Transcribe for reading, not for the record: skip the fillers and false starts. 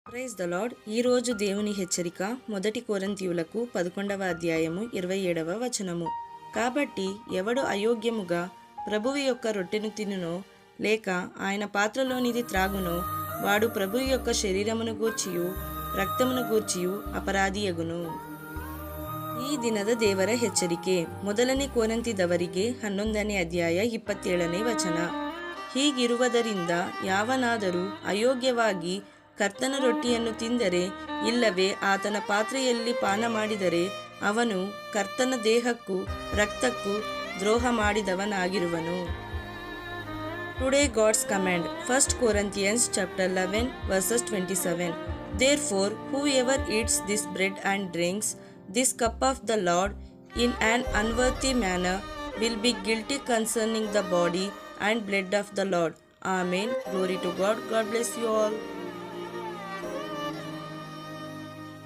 Praise the lord. ఈరోజు దేవుని హెచ్చరిక మొదటి కొరింథీయులకు 11వ అధ్యాయము 27వ వచనము. కాబట్టి ఎవడు అయోగ్యముగా ప్రభువు యొక్క రొట్టెను తినునో లేక ఆయన పాత్రలోనిది త్రాగునో వాడు ప్రభువు యొక్క శరీరమును గూర్చియు ರಕ್ತమును ಗೂರ್ಚಿಯು ಅಪರಾಧಿಯಗುನು. ಈ ದಿನದ ದೇವರ ಎಚ್ಚರಿಕೆ. ಮೊದಲನೇ ಕೊರಿಂಥದವರಿಗೆ 11ನೇ ಅಧ್ಯಾಯ 27ನೇ ವಚನ. ಹೀಗಿರುವುದರಿಂದ ಯಾವನಾದರೂ ಅಯೋಗ್ಯವಾಗಿ ಕರ್ತನ ರೊಟ್ಟಿಯನ್ನು ತಿಂದರೆ ಇಲ್ಲವೇ ಆತನ ಪಾತ್ರೆಯಲ್ಲಿ ಪಾನ ಮಾಡಿದರೆ ಅವನು ಕರ್ತನ ದೇಹಕ್ಕೂ ರಕ್ತಕ್ಕೂ ದ್ರೋಹ ಮಾಡಿದವನಾಗಿರುವನು. Today God's command. 1 Corinthians chapter 11 verses 27. Therefore, whoever eats this bread and drinks this cup of the Lord in an unworthy manner will be guilty concerning the body and blood of the Lord. Amen. Glory to God. God bless you all.